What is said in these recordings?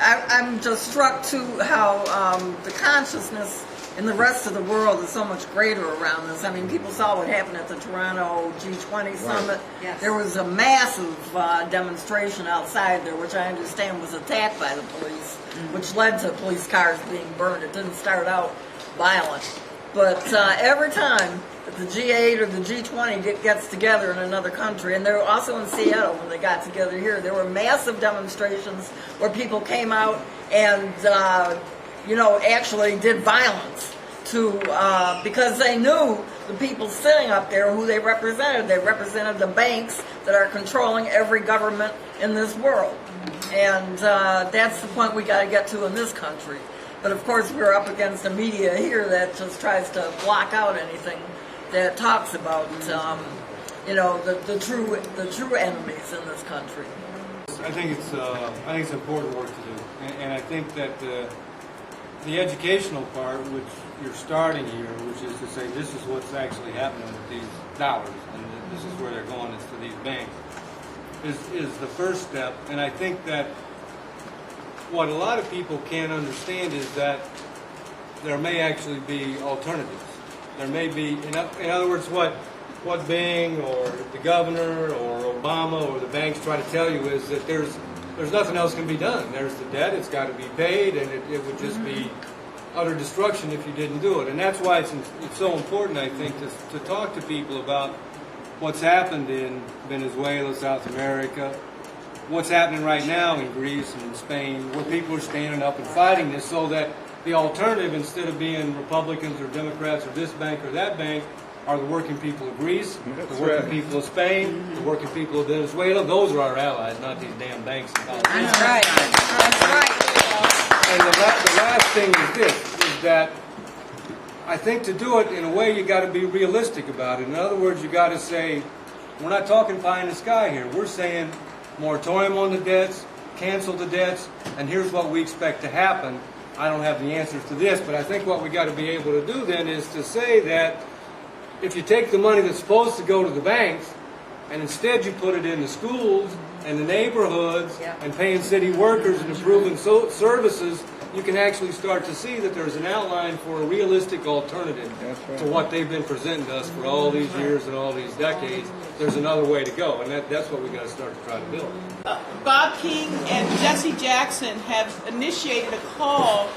I'm just struck too how the consciousness in the rest of the world is so much greater around this. I mean, people saw what happened at the Toronto G20 summit. Yes. There was a massive demonstration outside there, which I understand was attacked by the police, which led to police cars being burned. It didn't start out violent. But every time that the G8 or the G20 gets together in another country, and they're also in Seattle when they got together here, there were massive demonstrations where people came out and actually did violence to because they knew the people sitting up there who they represented. They represented the banks that are controlling every government in this world, and that's the point we got to get to in this country. But of course, we're up against a media here that just tries to block out anything that talks about the true enemies in this country. I think it's important work to do, and I think that the educational part, which you're starting here, which is to say this is what's actually happening with these dollars, and this is where they're going, is to these banks, is the first step. And I think that what a lot of people can't understand is that there may actually be alternatives. There may be, in other words, what Bing or the governor or Obama or the banks try to tell you is that there's nothing else can be done. There's the debt, it's got to be paid, and it would just be utter destruction if you didn't do it. And that's why it's so important, I think, to talk to people about what's happened in Venezuela, South America, what's happening right now in Greece and in Spain, where people are standing up and fighting this, so that the alternative, instead of being Republicans or Democrats or this bank or that bank, are the working people of Greece, the working people of Spain, the working people of Venezuela. Those are our allies, not these damn banks and politicians. That's right. That's right. And the last thing is this, is that I think to do it in a way you got to be realistic about it. In other words, you got to say, we're not talking pie in the sky here. We're saying moratorium on the debts, cancel the debts, and here's what we expect to happen. I don't have the answers to this, but I think what we got to be able to do then is to say that if you take the money that's supposed to go to the banks and instead you put it in the schools and the neighborhoods and paying city workers and improving services, you can actually start to see that there's an outline for a realistic alternative to what they've been presenting to us for all these years and all these decades. There's another way to go, and that's what we got to start to try to build. Bob King and Jesse Jackson have initiated a call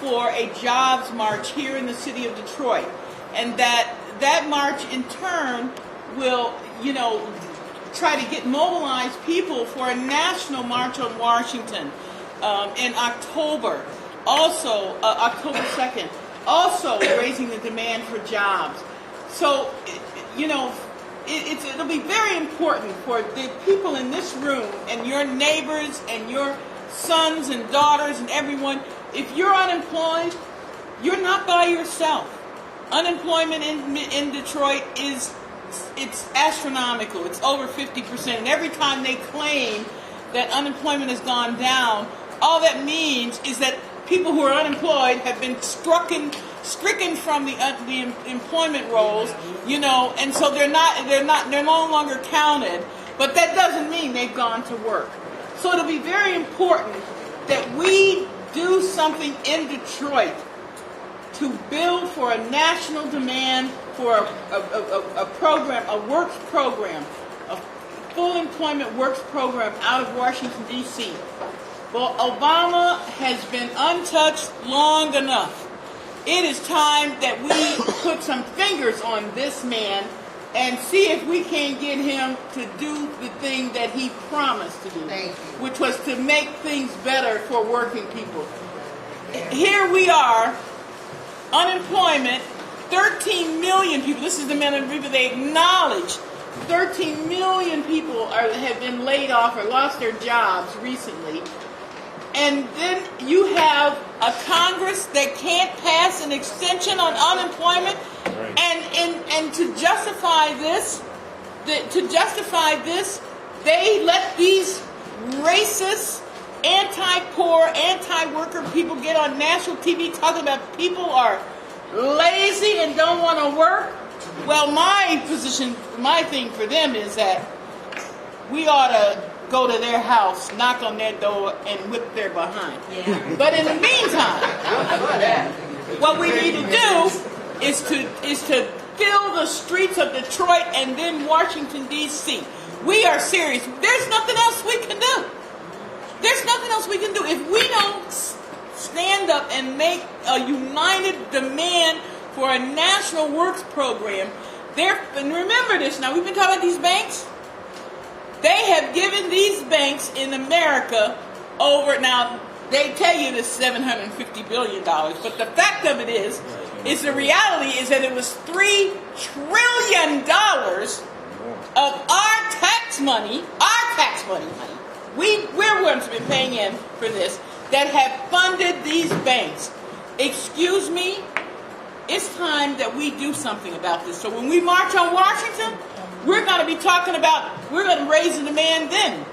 for a jobs march here in the city of Detroit, and that march in turn will, try to get mobilized people for a national march on Washington in October. Also, October 2nd, also raising the demand for jobs. So, it'll be very important for the people in this room and your neighbors and your sons and daughters and everyone. If you're unemployed, you're not by yourself. Unemployment in Detroit it's astronomical. It's over 50%. And every time they claim that unemployment has gone down, all that means is that people who are unemployed have been stricken from the employment rolls, and so they're no longer counted. But that doesn't mean they've gone to work. So it'll be very important that we do something in Detroit to build for a national demand for a program, a works program, a full employment works program out of Washington, D.C. Well, Obama has been untouched long enough. It is time that we put some fingers on this man and see if we can get him to do the thing that he promised to do, which was to make things better for working people. Here we are, unemployment, 13 million people. This is the amount of people they acknowledge. 13 million people have been laid off or lost their jobs recently. And then you have a Congress that can't pass an extension on unemployment, and to justify this, they let these racist, anti-poor, anti-worker people get on national TV talking about people are lazy and don't want to work. Well, my thing for them is that we ought to go to their house, knock on their door, and whip their behind. Yeah. But in the meantime, what we need to do is to fill the streets of Detroit and then Washington, D.C. We are serious. There's nothing else we can do. There's nothing else we can do. If we don't stand up and make a united demand for a national works program, and remember this now, we've been talking about these banks. They have given these banks in America over, now they tell you this $750 billion, but the fact of it is the reality is that it was $3 trillion of our tax money, we're ones who've been paying in for this, that have funded these banks. Excuse me, it's time that we do something about this. So when we march on Washington, we're going to be talking about, we're going to raise the demand then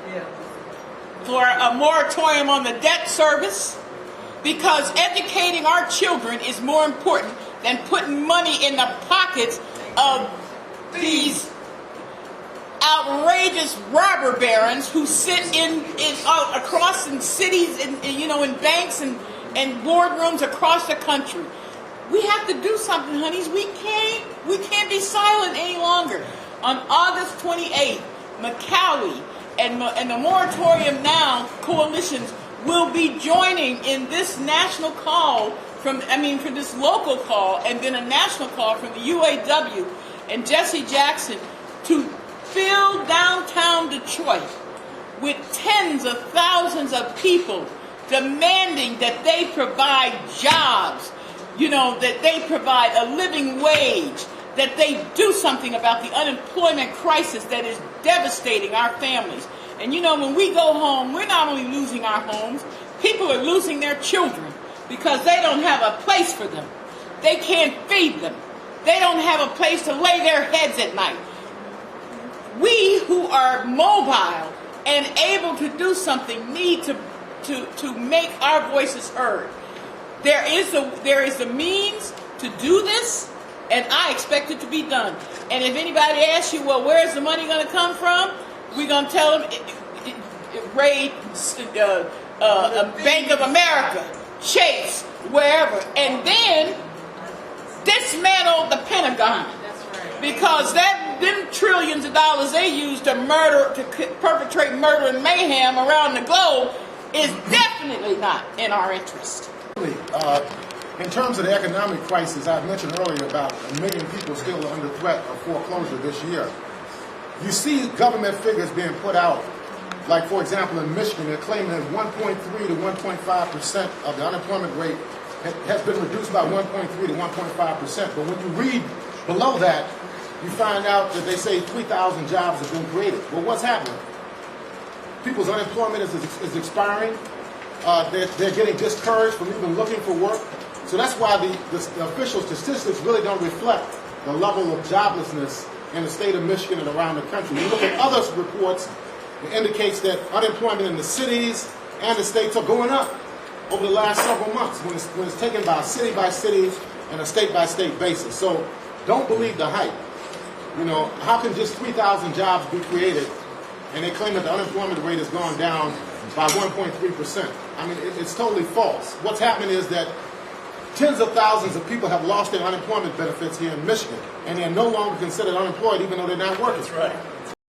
for a moratorium on the debt service, because educating our children is more important than putting money in the pockets of these outrageous robber barons who sit across in cities and in banks and boardrooms across the country. We have to do something, honeys. We can't be silent any longer. On August 28th, McCowie and the Moratorium NOW coalitions will be joining in this national call for this local call and then a national call from the UAW and Jesse Jackson to fill downtown Detroit with tens of thousands of people demanding that they provide jobs, that they provide a living wage, that they do something about the unemployment crisis that is devastating our families. And when we go home, we're not only losing our homes, people are losing their children because they don't have a place for them. They can't feed them. They don't have a place to lay their heads at night. We who are mobile and able to do something need to make our voices heard. There is the means to do this, and I expect it to be done. And if anybody asks you, well, where's the money going to come from? We're going to tell them, raid Bank of America, Chase, wherever, and then dismantle the Pentagon. Because them trillions of dollars they use to perpetrate murder and mayhem around the globe is definitely not in our interest. In terms of the economic crisis, I mentioned earlier about 1 million people still under threat of foreclosure this year. You see government figures being put out, like for example in Michigan, they're claiming that 1.3 to 1.5% of the unemployment rate has been reduced by 1.3 to 1.5%. But when you read below that, you find out that they say 3,000 jobs have been created. Well, what's happening? People's unemployment is expiring. They're getting discouraged from even looking for work. So that's why the official statistics really don't reflect the level of joblessness in the state of Michigan and around the country. You look at other reports, it indicates that unemployment in the cities and the states are going up over the last several months when it's taken by city and a state-by-state basis. So don't believe the hype. How can just 3,000 jobs be created and they claim that the unemployment rate has gone down by 1.3%? I mean, it's totally false. What's happening is that tens of thousands of people have lost their unemployment benefits here in Michigan, and they're no longer considered unemployed even though they're not working. That's right.